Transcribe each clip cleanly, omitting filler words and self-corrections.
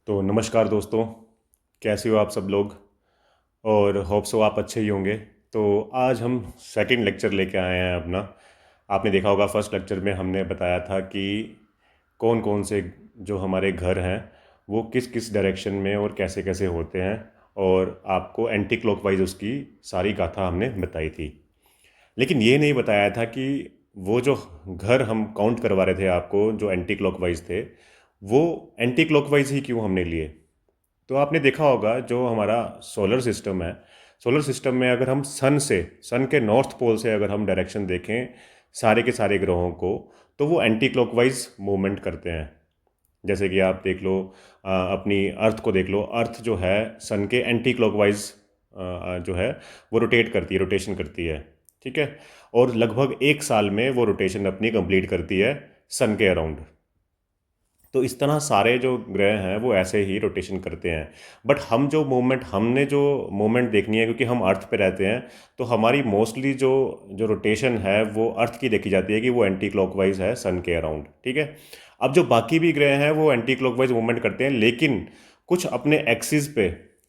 तो नमस्कार दोस्तों, कैसे हो आप सब लोग। और होप सो आप अच्छे ही होंगे। तो आज हम सेकंड लेक्चर लेके आए हैं अपना। आपने देखा होगा फर्स्ट लेक्चर में हमने बताया था कि कौन कौन से जो हमारे घर हैं वो किस किस डायरेक्शन में और कैसे कैसे होते हैं, और आपको एंटी क्लॉकवाइज उसकी सारी गाथा हमने बताई थी। लेकिन ये नहीं बताया था कि वो जो घर हम काउंट करवा रहे थे आपको जो एंटी क्लॉकवाइज थे, वो एंटी क्लॉकवाइज ही क्यों हमने लिए। तो आपने देखा होगा जो हमारा सोलर सिस्टम है, सोलर सिस्टम में अगर हम सन के नॉर्थ पोल से अगर हम डायरेक्शन देखें सारे के सारे ग्रहों को, तो वो एंटी क्लॉकवाइज मूवमेंट करते हैं। जैसे कि आप देख लो, अपनी अर्थ को देख लो, अर्थ जो है सन के एंटी क्लॉकवाइज जो है वो रोटेट करती है, रोटेशन करती है। ठीक है। और लगभग एक साल में वो रोटेशन अपनी कंप्लीट करती है सन के अराउंड। तो इस तरह सारे जो ग्रह हैं वो ऐसे ही रोटेशन करते हैं। बट हमने जो मूवमेंट देखनी है, क्योंकि हम अर्थ पे रहते हैं, तो हमारी मोस्टली जो जो रोटेशन है वो अर्थ की देखी जाती है कि वो एंटी क्लॉकवाइज है सन के अराउंड। ठीक है। अब जो बाकी भी ग्रह हैं वो एंटी क्लॉकवाइज मूवमेंट करते हैं, लेकिन कुछ अपने एक्सिस पे।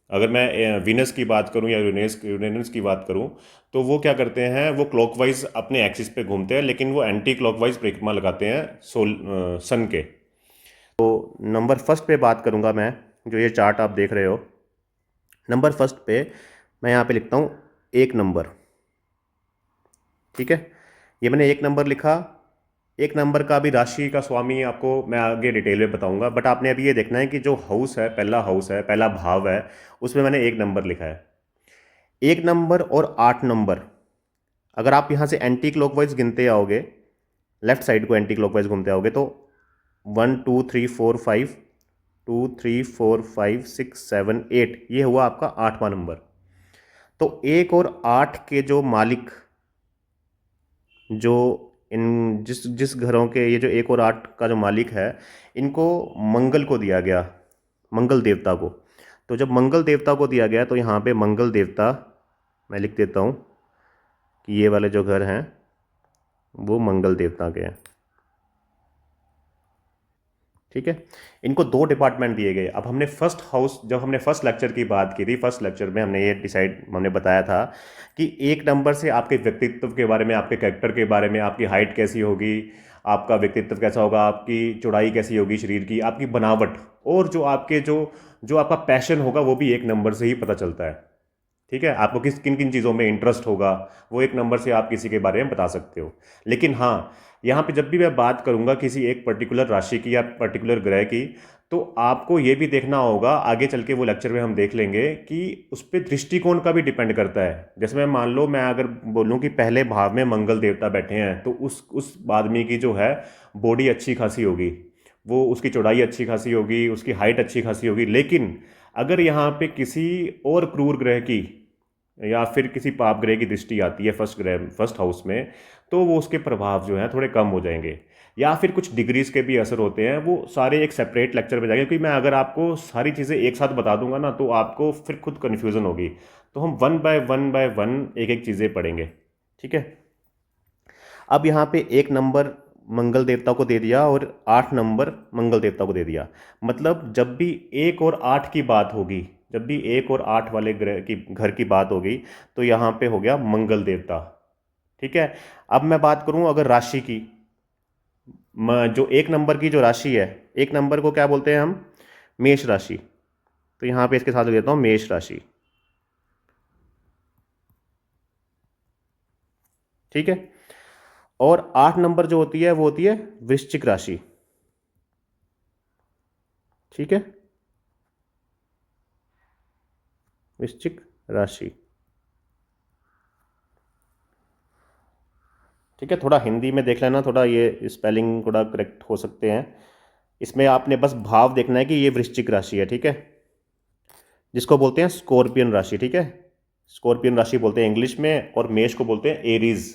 अगर मैं वीनस की बात करूं या यूरेनस की बात करूं, तो वो क्या करते हैं, वो क्लॉकवाइज अपने एक्सिस पे घूमते हैं, लेकिन वो एंटी क्लॉकवाइज परिक्रमा लगाते हैं सन के। तो नंबर फर्स्ट पे बात करूंगा मैं। जो ये चार्ट आप देख रहे हो, नंबर फर्स्ट पे मैं यहाँ पे लिखता हूँ एक नंबर। ठीक है। ये मैंने एक नंबर लिखा। एक नंबर का भी राशि का स्वामी आपको मैं आगे डिटेल में बताऊंगा, बट आपने अभी ये देखना है कि जो हाउस है, पहला भाव है, उसमें मैंने एक नंबर लिखा है। एक नंबर और आठ नंबर, अगर आप यहाँ से एंटी क्लॉकवाइज गिनते आओगे, लेफ्ट साइड को एंटी क्लॉकवाइज घूमते आओगे, तो 1 2 3 4 5, 2 3 4 5 6 7 8, ये हुआ आपका आठवां नंबर। तो एक और आठ के जो मालिक, जो इन जिस जिस घरों के ये जो एक और आठ का जो मालिक है, इनको मंगल को दिया गया, मंगल देवता को। तो जब मंगल देवता को दिया गया, तो यहाँ पे मंगल देवता मैं लिख देता हूँ कि ये वाले जो घर हैं वो मंगल देवता के हैं। ठीक है। इनको दो डिपार्टमेंट दिए गए। अब हमने फर्स्ट हाउस, जब हमने फर्स्ट लेक्चर की बात की थी, फर्स्ट लेक्चर में हमने बताया था कि एक नंबर से आपके व्यक्तित्व के बारे में, आपके कैरेक्टर के बारे में, आपकी हाइट कैसी होगी, आपका व्यक्तित्व कैसा होगा, आपकी चौड़ाई कैसी होगी शरीर की, आपकी बनावट, और जो जो आपका पैशन होगा वो भी एक नंबर से ही पता चलता है। ठीक है। आपको किन किन चीज़ों में इंटरेस्ट होगा, वो एक नंबर से आप किसी के बारे में बता सकते हो। लेकिन हाँ, यहाँ पे जब भी मैं बात करूँगा किसी एक पर्टिकुलर राशि की या पर्टिकुलर ग्रह की, तो आपको ये भी देखना होगा, आगे चल के वो लेक्चर में हम देख लेंगे कि उस पर दृष्टिकोण का भी डिपेंड करता है। जैसे मैं मान लो, मैं अगर बोलूँ कि पहले भाव में मंगल देवता बैठे हैं, तो उस आदमी की जो है बॉडी अच्छी खासी होगी, वो उसकी चौड़ाई अच्छी खासी होगी, उसकी हाइट अच्छी खासी होगी। लेकिन अगर यहाँ पे किसी और क्रूर ग्रह की या फिर किसी पाप ग्रह की दृष्टि आती है फर्स्ट हाउस में, तो वो उसके प्रभाव जो है थोड़े कम हो जाएंगे। या फिर कुछ डिग्रीज के भी असर होते हैं, वो सारे एक सेपरेट लेक्चर में जाएंगे, क्योंकि मैं अगर आपको सारी चीज़ें एक साथ बता दूंगा ना, तो आपको फिर खुद कन्फ्यूज़न होगी। तो हम वन बाय वन एक एक चीज़ें पढ़ेंगे। ठीक है। अब यहाँ पे एक नंबर मंगल देवता को दे दिया और आठ नंबर मंगल देवता को दे दिया। मतलब जब भी एक और आठ की बात होगी, जब भी एक और आठ वाले ग्रह की घर की बात होगी, तो यहाँ पे हो गया मंगल देवता। ठीक है। अब मैं बात करूं अगर राशि की, जो एक नंबर की जो राशि है, एक नंबर को क्या बोलते हैं हम, मेष राशि। तो यहाँ पे इसके साथ लिख देता हूँ मेष राशि। ठीक है। और आठ नंबर जो होती है वो होती है वृश्चिक राशि। ठीक है। वृश्चिक राशि। ठीक है। थोड़ा हिंदी में देख लेना, थोड़ा ये स्पेलिंग थोड़ा करेक्ट हो सकते हैं। इसमें आपने बस भाव देखना है कि ये वृश्चिक राशि है। ठीक है। जिसको बोलते हैं स्कॉर्पियन राशि। ठीक है। स्कॉर्पियन राशि बोलते हैं इंग्लिश में, और मेष को बोलते हैं एरीज।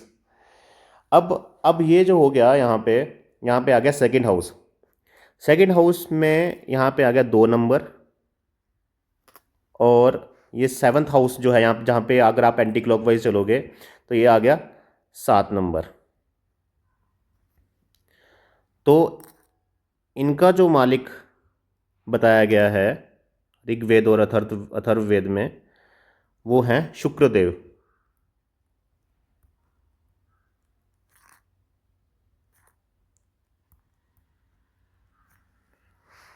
अब ये जो हो गया, यहाँ पे आ गया सेकंड हाउस। सेकंड हाउस में यहाँ पे आ गया दो नंबर, और ये सेवन्थ हाउस जो है, यहाँ जहाँ पे अगर आप एंटी क्लॉकवाइज चलोगे, तो ये आ गया सात नंबर। तो इनका जो मालिक बताया गया है ऋग्वेद और अथर्ववेद में, वो हैं शुक्रदेव।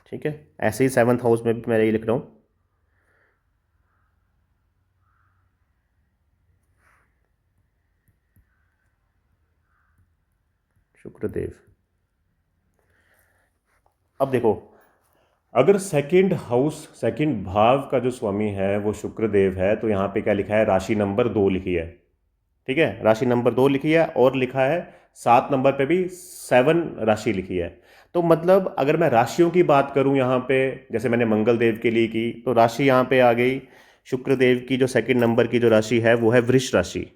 ठीक है, ऐसे ही सेवन्थ हाउस में भी मैं ये लिख रहा हूँ, शुक्रदेव। अब देखो, अगर सेकंड हाउस सेकंड भाव का जो स्वामी है वो शुक्रदेव है, तो यहाँ पे क्या लिखा है, राशि नंबर 2 लिखी है। ठीक है, राशि नंबर 2 लिखी है और लिखा है 7 नंबर पे भी 7 राशि लिखी है। तो मतलब अगर मैं राशियों की बात करूं यहाँ पे, जैसे मैंने मंगल देव के लिए की, तो राशि यहाँ पे आ गई शुक्रदेव की। जो सेकंड नंबर की जो राशि है वो है वृष राशि।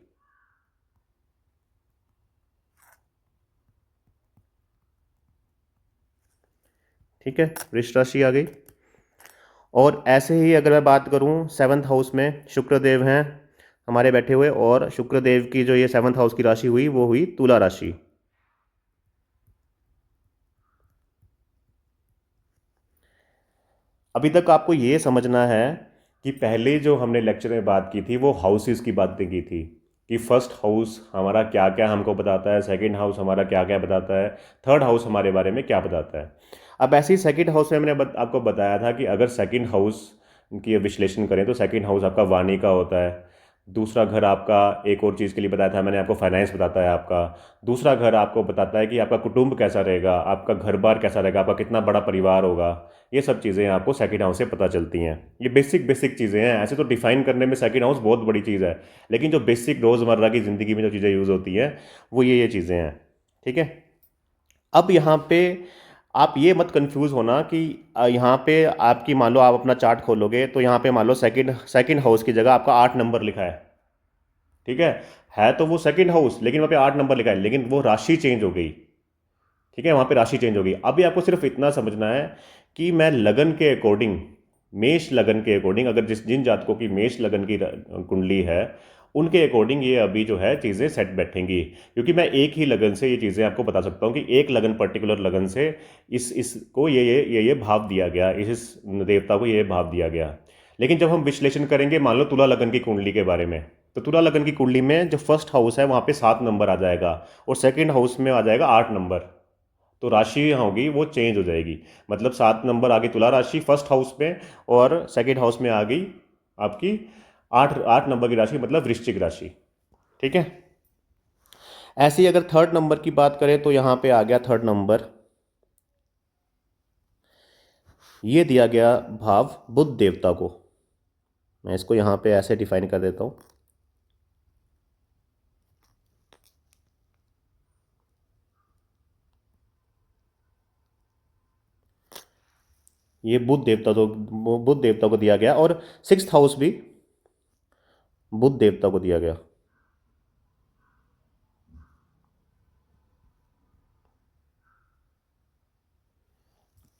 ठीक है, वृष राशि आ गई। और ऐसे ही अगर मैं बात करूं, सेवन्थ हाउस में शुक्रदेव हैं हमारे बैठे हुए, और शुक्रदेव की जो ये सेवन्थ हाउस की राशि हुई वो हुई तुला राशि। अभी तक आपको ये समझना है कि पहले जो हमने लेक्चर में बात की थी वो हाउसेस की बातें की थी, कि फर्स्ट हाउस हमारा क्या क्या हमको बताता है, सेकंड हाउस हमारा क्या क्या बताता है, थर्ड हाउस हमारे बारे में क्या बताता है। अब ऐसे ही सेकंड हाउस में मैंने आपको बताया था कि अगर सेकंड हाउस की विश्लेषण करें तो सेकंड हाउस आपका वाणी का होता है। दूसरा घर आपका, एक और चीज़ के लिए बताया था मैंने आपको, फाइनेंस बताता है आपका। दूसरा घर आपको बताता है कि आपका कुटुंब कैसा रहेगा, आपका घर बार कैसा रहेगा, आपका कितना बड़ा परिवार होगा। ये सब चीज़ें आपको सेकंड हाउस से पता चलती हैं। ये बेसिक बेसिक चीज़ें हैं, ऐसे तो डिफाइन करने में सेकंड हाउस बहुत बड़ी चीज़ है, लेकिन जो बेसिक रोज़मर्रा की ज़िंदगी में जो चीज़ें यूज़ होती हैं वो ये चीज़ें हैं। ठीक है, अब यहाँ पे आप ये मत कंफ्यूज होना कि यहाँ पे आपकी, मान लो आप अपना चार्ट खोलोगे तो यहाँ पे मान लो सेकंड सेकंड हाउस की जगह आपका 8 नंबर लिखा है। ठीक है तो वो सेकंड हाउस, लेकिन वहाँ पे 8 नंबर लिखा है, लेकिन वो राशि चेंज हो गई। ठीक है, वहाँ पे राशि चेंज होगी। अभी आपको सिर्फ इतना समझना है कि मैं लगन के अकॉर्डिंग, मेष लगन के अकॉर्डिंग, अगर जिन जातकों की मेष लगन की कुंडली है उनके अकॉर्डिंग ये अभी जो है चीज़ें सेट बैठेंगी। क्योंकि मैं एक ही लगन से ये चीज़ें आपको बता सकता हूँ कि एक लगन, पर्टिकुलर लगन से इसको ये भाव दिया गया, इस देवता को ये भाव दिया गया। लेकिन जब हम विश्लेषण करेंगे, मान लो तुला लगन की कुंडली के बारे में, तो तुला लगन की कुंडली में जो फर्स्ट हाउस है वहाँ पे 7 नंबर आ जाएगा और सेकंड हाउस में आ जाएगा 8 नंबर। तो राशि यहाँ होगी वो चेंज हो जाएगी। मतलब 7 नंबर आ गई तुला राशि फर्स्ट हाउस में, और सेकंड हाउस में आ गई आपकी 8 8 नंबर की राशि, मतलब वृश्चिक राशि। ठीक है, ऐसे ही अगर थर्ड नंबर की बात करें तो यहाँ पे आ गया थर्ड नंबर, ये दिया गया भाव बुध देवता को। मैं इसको यहाँ पे ऐसे डिफाइन कर देता हूँ, ये बुध देवता को दिया गया, और सिक्स्थ हाउस भी बुध देवता को दिया गया।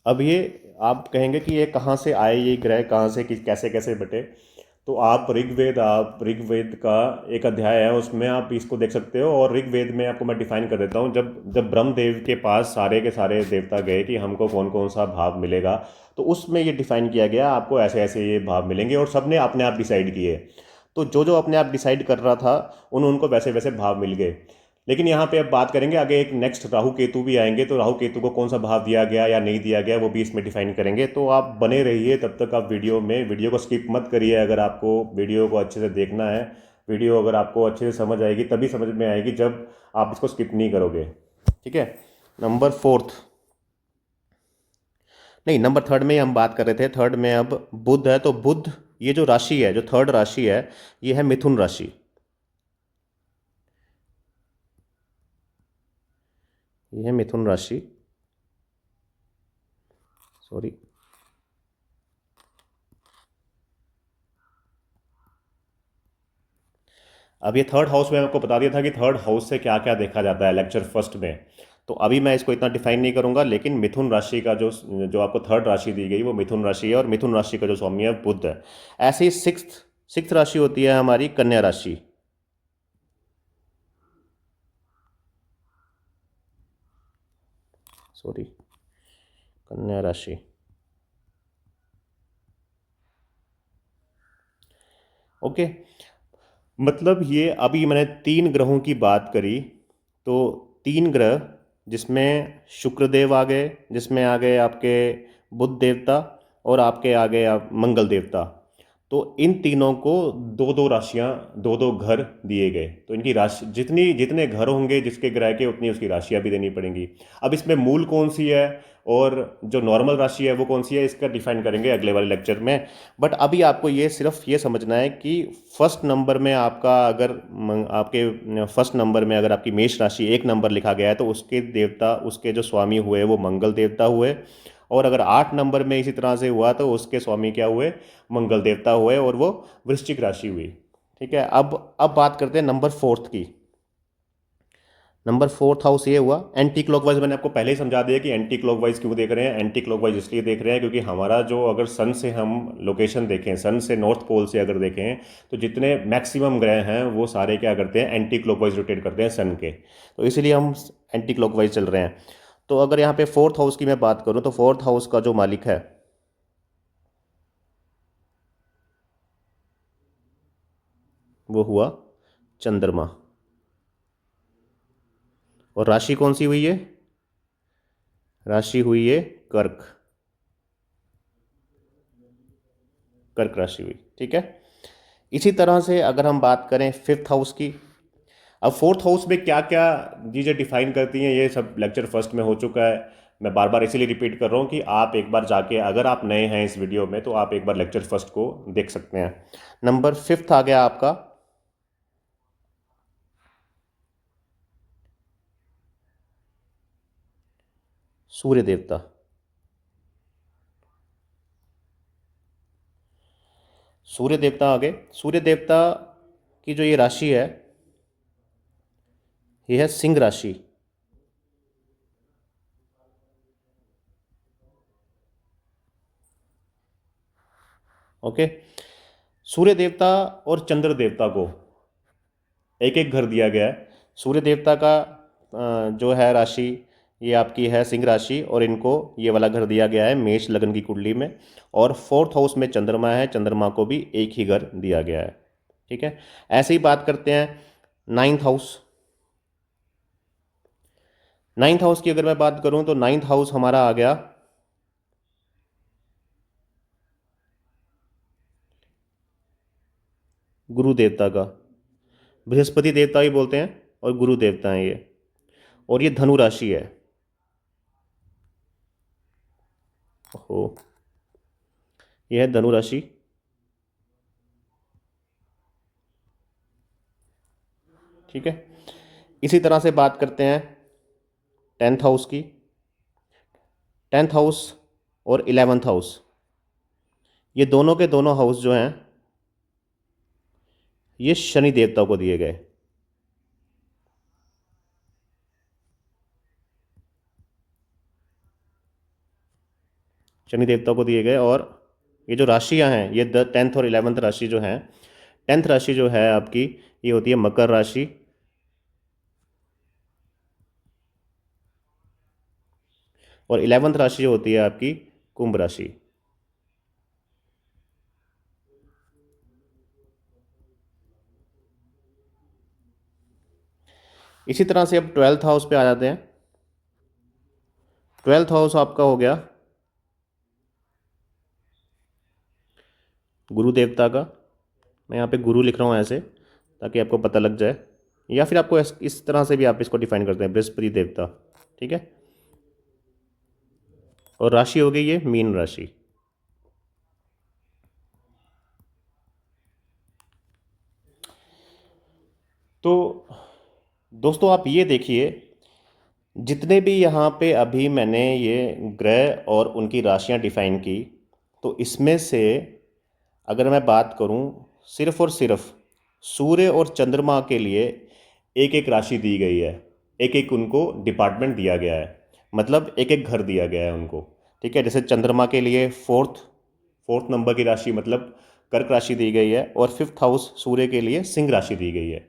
अब ये आप कहेंगे कि ये कहाँ से आए, ये ग्रह कहाँ से कैसे कैसे बटे। तो आप ऋग्वेद का एक अध्याय है उसमें आप इसको देख सकते हो। और ऋग्वेद में आपको मैं डिफाइन कर देता हूँ, जब जब ब्रह्मदेव के पास सारे के सारे देवता गए कि हमको कौन कौन सा भाव मिलेगा, तो उसमें ये डिफाइन किया गया आपको ऐसे ऐसे ये भाव मिलेंगे, और सबने अपने आप डिसाइड किए। तो जो जो अपने आप डिसाइड कर रहा था उनको वैसे वैसे भाव मिल गए। लेकिन यहाँ पे अब बात करेंगे आगे, एक नेक्स्ट राहु केतु भी आएंगे, तो राहु केतु को कौन सा भाव दिया गया या नहीं दिया गया वो भी इसमें डिफाइन करेंगे। तो आप बने रहिए तब तक, आप वीडियो को स्किप मत करिए। अगर आपको वीडियो को अच्छे से देखना है, वीडियो अगर आपको अच्छे से समझ आएगी तभी समझ में आएगी जब आप इसको स्किप नहीं करोगे। ठीक है, नंबर फोर्थ, नहीं नंबर थर्ड में ही हम बात कर रहे थे। थर्ड में अब बुध है, तो बुध, ये जो राशि है, जो थर्ड राशि है, ये है मिथुन राशि। ये है मिथुन राशि, सॉरी। अब ये थर्ड हाउस में आपको बता दिया था कि थर्ड हाउस से क्या क्या देखा जाता है लेक्चर फर्स्ट में। तो अभी मैं इसको इतना डिफाइन नहीं करूंगा, लेकिन मिथुन राशि का जो जो आपको थर्ड राशि दी गई वो मिथुन राशि है, और मिथुन राशि का जो स्वामी है बुध है। ऐसे ही सिक्स्थ सिक्स्थ राशि होती है हमारी कन्या राशि। सॉरी, कन्या राशि। ओके, मतलब ये अभी मैंने 3 ग्रहों की बात करी, तो 3 ग्रह जिसमें शुक्रदेव आ गए, जिसमें आ गए आपके बुध देवता, और आपके आ गए आप मंगल देवता। तो इन तीनों को दो दो राशियां, दो दो घर दिए गए। तो इनकी राशि जितनी, जितने घर होंगे जिसके ग्रह के, उतनी उसकी राशियां भी देनी पड़ेंगी। अब इसमें मूल कौन सी है और जो नॉर्मल राशि है वो कौन सी है, इसका डिफाइन करेंगे अगले वाले लेक्चर में। बट अभी आपको ये सिर्फ ये समझना है कि फर्स्ट नंबर में आपका अगर आपके फर्स्ट नंबर में अगर आपकी मेष राशि 1 नंबर लिखा गया है, तो उसके देवता, उसके जो स्वामी हुए वो मंगल देवता हुए। और अगर 8 नंबर में इसी तरह से हुआ तो उसके स्वामी क्या हुए, मंगल देवता हुए, और वो वृश्चिक राशि हुई। ठीक है, अब बात करते हैं नंबर फोर्थ की। नंबर फोर्थ हाउस ये हुआ एंटी क्लॉकवाइज। मैंने आपको पहले ही समझा दिया कि एंटी क्लॉकवाइज क्यों देख रहे हैं। एंटी क्लॉकवाइज इसलिए देख रहे हैं क्योंकि हमारा जो, अगर सन से हम लोकेशन देखें, सन से नॉर्थ पोल से अगर देखें, तो जितने मैक्सिमम ग्रह हैं वो सारे क्या करते हैं, एंटी क्लॉकवाइज रोटेट करते हैं सन के। तो इसीलिए हम एंटी क्लॉकवाइज चल रहे हैं। तो अगर यहाँ पे फोर्थ हाउस की मैं बात करूँ, तो फोर्थ हाउस का जो मालिक है वो हुआ चंद्रमा। और राशि कौन सी हुई है, राशि हुई है कर्क, कर्क राशि हुई। ठीक है, इसी तरह से अगर हम बात करें फिफ्थ हाउस की। अब फोर्थ हाउस में क्या क्या चीज़ें डिफाइन करती हैं, ये सब लेक्चर फर्स्ट में हो चुका है। मैं बार बार इसीलिए रिपीट कर रहा हूँ कि आप एक बार जाके, अगर आप नए हैं इस वीडियो में, तो आप एक बार लेक्चर फर्स्ट को देख सकते हैं। नंबर फिफ्थ आ गया आपका सूर्य देवता। सूर्य देवता आ गए। सूर्य देवता की जो ये राशि है, ये है सिंह राशि। ओके, सूर्य देवता और चंद्र देवता को एक एक घर दिया गया है। सूर्य देवता का जो है राशि, ये आपकी है सिंह राशि, और इनको ये वाला घर दिया गया है मेष लग्न की कुंडली में। और फोर्थ हाउस में चंद्रमा है, चंद्रमा को भी एक ही घर दिया गया है। ठीक है, ऐसे ही बात करते हैं नाइन्थ हाउस। नाइन्थ हाउस की अगर मैं बात करूं, तो नाइन्थ हाउस हमारा आ गया गुरु देवता का। बृहस्पति देवता भी बोलते हैं और गुरु देवता हैं ये। और ये धनु राशि है। ओहो, ये है धनु राशि। ठीक है, इसी तरह से बात करते हैं टेंथ हाउस की। टेंथ हाउस और इलेवेंथ हाउस, ये दोनों के दोनों हाउस जो हैं, ये शनि देवता को दिए गए। शनि देवता को दिए गए। और ये जो राशियां हैं, ये टेंथ और इलेवेंथ राशि जो हैं, टेंथ राशि जो है आपकी, ये होती है मकर राशि। और इलेवेंथ राशि जो होती है आपकी कुंभ राशि। इसी तरह से अब ट्वेल्थ हाउस पे आ जाते हैं। ट्वेल्थ हाउस आपका हो गया गुरु देवता का। मैं यहाँ पे गुरु लिख रहा हूँ ऐसे, ताकि आपको पता लग जाए। या फिर आपको इस तरह से भी आप इसको डिफाइन करते हैं, बृहस्पति देवता। ठीक है, और राशि हो गई ये मीन राशि। तो दोस्तों आप ये देखिए, जितने भी यहाँ पे अभी मैंने ये ग्रह और उनकी राशियाँ डिफाइन की, तो इसमें से अगर मैं बात करूँ, सिर्फ और सिर्फ सूर्य और चंद्रमा के लिए एक एक राशि दी गई है, एक एक उनको डिपार्टमेंट दिया गया है, मतलब एक एक घर दिया गया है उनको। ठीक है, जैसे चंद्रमा के लिए फोर्थ फोर्थ नंबर की राशि मतलब कर्क राशि दी गई है, और फिफ्थ हाउस सूर्य के लिए सिंह राशि दी गई है।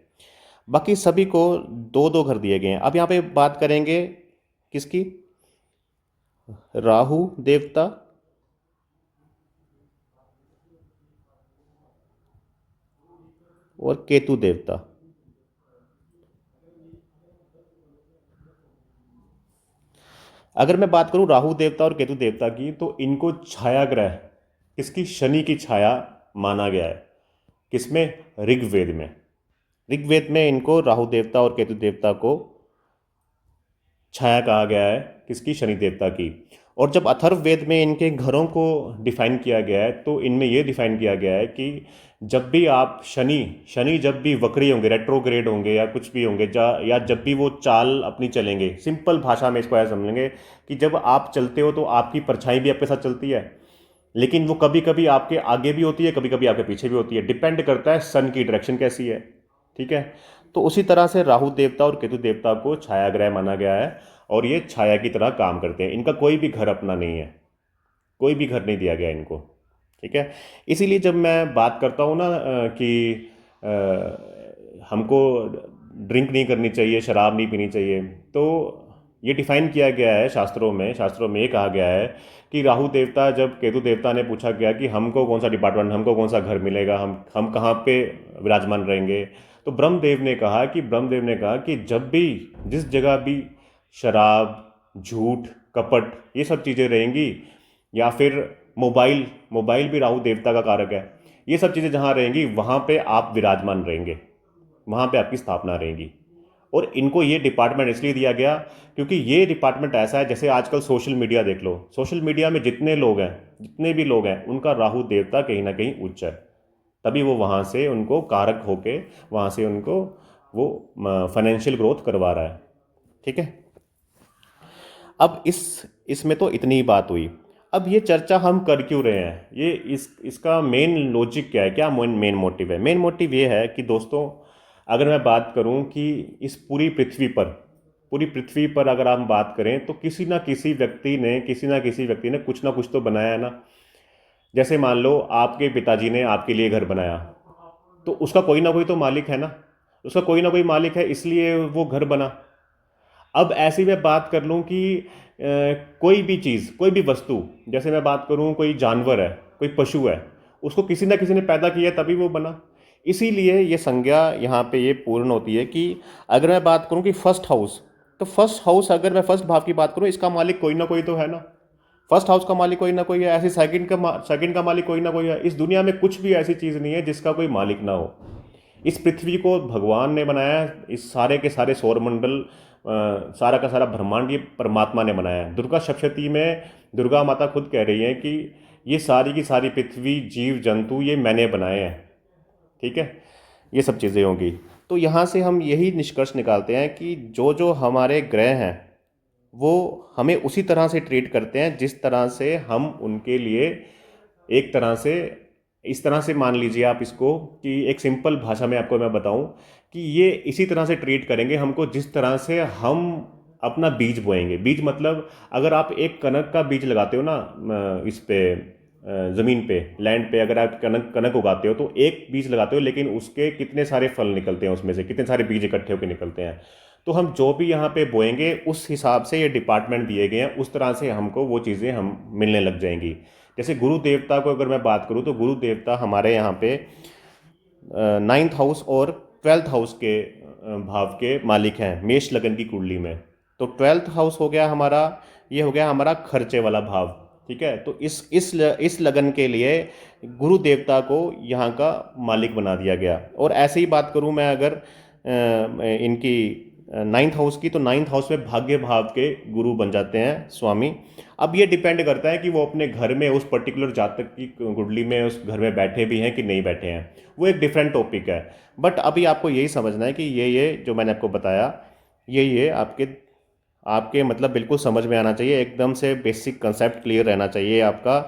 बाकी सभी को दो दो घर दिए गए हैं। अब यहाँ पे बात करेंगे किसकी, राहु देवता और केतु देवता। अगर मैं बात करूं राहु देवता और केतु देवता की, तो इनको छाया ग्रह, किसकी, शनि की छाया माना गया है। किसमें, ऋग्वेद में। ऋग्वेद में इनको राहु देवता और केतु देवता को छाया कहा गया है, किसकी, शनि देवता की। और जब अथर्ववेद में इनके घरों को डिफाइन किया गया है, तो इनमें यह डिफाइन किया गया है कि जब भी आप शनि शनि जब भी वक्री होंगे, रेट्रोग्रेड होंगे या कुछ भी होंगे, या जब भी वो चाल अपनी चलेंगे, सिंपल भाषा में इसको ऐसा समझेंगे कि जब आप चलते हो तो आपकी परछाई भी आपके साथ चलती है, लेकिन वो कभी कभी आपके आगे भी होती है, कभी कभी आपके पीछे भी होती है, डिपेंड करता है सन की डायरेक्शन कैसी है। ठीक है। तो उसी तरह से राहु देवता और केतु देवता को छाया ग्रह माना गया है, और ये छाया की तरह काम करते हैं। इनका कोई भी घर अपना नहीं है, कोई भी घर नहीं दिया गया इनको। ठीक है। इसीलिए जब मैं बात करता हूँ ना कि हमको ड्रिंक नहीं करनी चाहिए, शराब नहीं पीनी चाहिए, तो ये डिफाइन किया गया है शास्त्रों में ये कहा गया है कि राहु देवता, जब केतु देवता ने पूछा गया कि हमको कौन सा डिपार्टमेंट, हमको कौन सा घर मिलेगा, हम कहाँ पे विराजमान रहेंगे, तो ब्रह्मदेव ने कहा कि जब भी, जिस जगह भी शराब, झूठ, कपट, ये सब चीज़ें रहेंगी, या फिर मोबाइल मोबाइल भी राहु देवता का कारक है, ये सब चीज़ें जहाँ रहेंगी वहाँ पे आप विराजमान रहेंगे, वहाँ पे आपकी स्थापना रहेगी। और इनको ये डिपार्टमेंट इसलिए दिया गया क्योंकि ये डिपार्टमेंट ऐसा है, जैसे आजकल सोशल मीडिया देख लो, सोशल मीडिया में जितने भी लोग हैं, उनका राहु देवता कहीं ना कहीं उच्च है, तभी वो वहाँ से उनको कारक होके, वहाँ से उनको वो फाइनेंशियल ग्रोथ करवा रहा है। ठीक है। अब इसमें तो इतनी ही बात हुई। अब ये चर्चा हम कर क्यों रहे हैं, ये इसका मेन लॉजिक क्या है, क्या मेन मोटिव है। मेन मोटिव ये है कि दोस्तों, अगर मैं बात करूं कि इस पूरी पृथ्वी पर अगर हम बात करें, तो किसी ना किसी व्यक्ति ने कुछ ना कुछ तो बनाया है ना। जैसे मान लो आपके पिताजी ने आपके लिए घर बनाया, तो उसका कोई ना कोई तो मालिक है ना, उसका कोई ना कोई मालिक है, इसलिए वो घर बना। अब ऐसी मैं बात कर लूँ कि कोई भी चीज़, कोई भी वस्तु, जैसे मैं बात करूँ कोई जानवर है, कोई पशु है, उसको किसी ना किसी ने पैदा किया तभी वो बना। इसीलिए ये संज्ञा यहाँ पे ये पूर्ण होती है कि अगर मैं बात करूँ कि फर्स्ट हाउस, तो फर्स्ट हाउस, अगर मैं फर्स्ट भाव की बात करूँ, इसका मालिक कोई ना कोई तो है ना। फर्स्ट हाउस का मालिक कोई ना कोई है, ऐसे सेकंड का मालिक कोई ना कोई है। इस दुनिया में कुछ भी ऐसी चीज़ नहीं है जिसका कोई मालिक ना हो। इस पृथ्वी को भगवान ने बनाया, इस सारे के सारे सौरमंडल, सारा का सारा ब्रह्मांड, ये परमात्मा ने बनाया है। दुर्गा सप्तशती में दुर्गा माता खुद कह रही हैं कि ये सारी की सारी पृथ्वी, जीव जंतु, ये मैंने बनाए हैं। ठीक है। ये सब चीज़ें होंगी। तो यहाँ से हम यही निष्कर्ष निकालते हैं कि जो जो हमारे ग्रह हैं वो हमें उसी तरह से ट्रीट करते हैं जिस तरह से हम उनके लिए, एक तरह से, इस तरह से मान लीजिए आप इसको, कि एक सिंपल भाषा में आपको मैं बताऊं कि ये इसी तरह से ट्रीट करेंगे हमको जिस तरह से हम अपना बीज बोएंगे। बीज मतलब, अगर आप एक कनक का बीज लगाते हो ना, इस पे ज़मीन पे, लैंड पे, अगर आप कनक उगाते हो, तो एक बीज लगाते हो, लेकिन उसके कितने सारे फल निकलते हैं, उसमें से कितने सारे बीज इकट्ठे होकर निकलते हैं। तो हम जो भी यहाँ पे बोएंगे, उस हिसाब से ये डिपार्टमेंट दिए गए हैं, उस तरह से हमको वो चीज़ें हम मिलने लग जाएंगी। जैसे गुरु देवता को अगर मैं बात करूँ, तो गुरु देवता हमारे यहाँ पे 9th हाउस और 12th हाउस के भाव के मालिक हैं, मेष लगन की कुंडली में। तो 12th हाउस हो गया हमारा, ये हो गया हमारा खर्चे वाला भाव। ठीक है। तो इस लगन के लिए गुरु देवता को यहाँ का मालिक बना दिया गया। और ऐसे ही बात करूँ मैं अगर इनकी 9th हाउस की, तो 9th हाउस में भाग्य भाव के गुरु बन जाते हैं स्वामी। अब ये डिपेंड करता है कि वो अपने घर में, उस पर्टिकुलर जातक की कुंडली में, उस घर में बैठे भी हैं कि नहीं बैठे हैं, वो एक डिफरेंट टॉपिक है। बट अभी आपको यही समझना है कि ये जो मैंने आपको बताया, ये आपके आपके मतलब बिल्कुल समझ में आना चाहिए, एकदम से बेसिक कंसेप्ट क्लियर रहना चाहिए आपका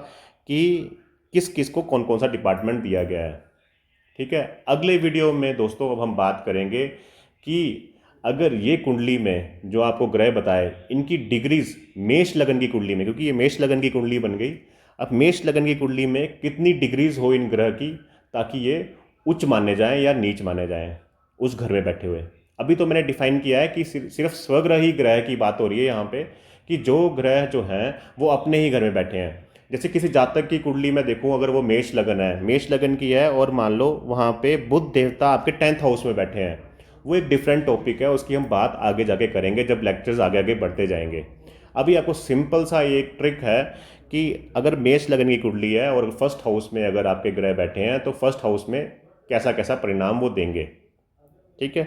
कि किस किस को कौन कौन सा डिपार्टमेंट दिया गया है। ठीक है। अगले वीडियो में दोस्तों अब हम बात करेंगे कि अगर ये कुंडली में जो आपको ग्रह बताए, इनकी डिग्रीज मेष लगन की कुंडली में, क्योंकि ये मेष लगन की कुंडली बन गई, अब मेष लगन की कुंडली में कितनी डिग्रीज हो इन ग्रह की, ताकि ये उच्च माने जाएं या नीच माने जाएं उस घर में बैठे हुए। अभी तो मैंने डिफाइन किया है कि सिर्फ स्वग्रह ही ग्रह की बात हो रही है यहाँ पे, कि जो ग्रह जो हैं वो अपने ही घर में बैठे हैं। जैसे किसी जातक की कुंडली में देखूं, अगर वो मेष लगन है, मेष लगन की है, और मान लो वहाँ पे बुध देवता आपके 10th हाउस में बैठे हैं, वो एक डिफरेंट टॉपिक है, उसकी हम बात आगे जाके करेंगे जब लेक्चर्स आगे आगे बढ़ते जाएंगे। अभी आपको सिंपल सा एक ट्रिक है कि अगर मेष लगन की कुंडली है और फर्स्ट हाउस में अगर आपके ग्रह बैठे हैं तो फर्स्ट हाउस में कैसा कैसा परिणाम वो देंगे। ठीक है,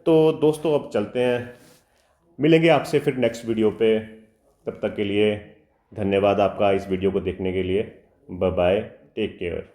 तो दोस्तों अब चलते हैं, मिलेंगे आपसे फिर नेक्स्ट वीडियो पे। तब तक के लिए धन्यवाद आपका इस वीडियो को देखने के लिए। Bye bye, take care.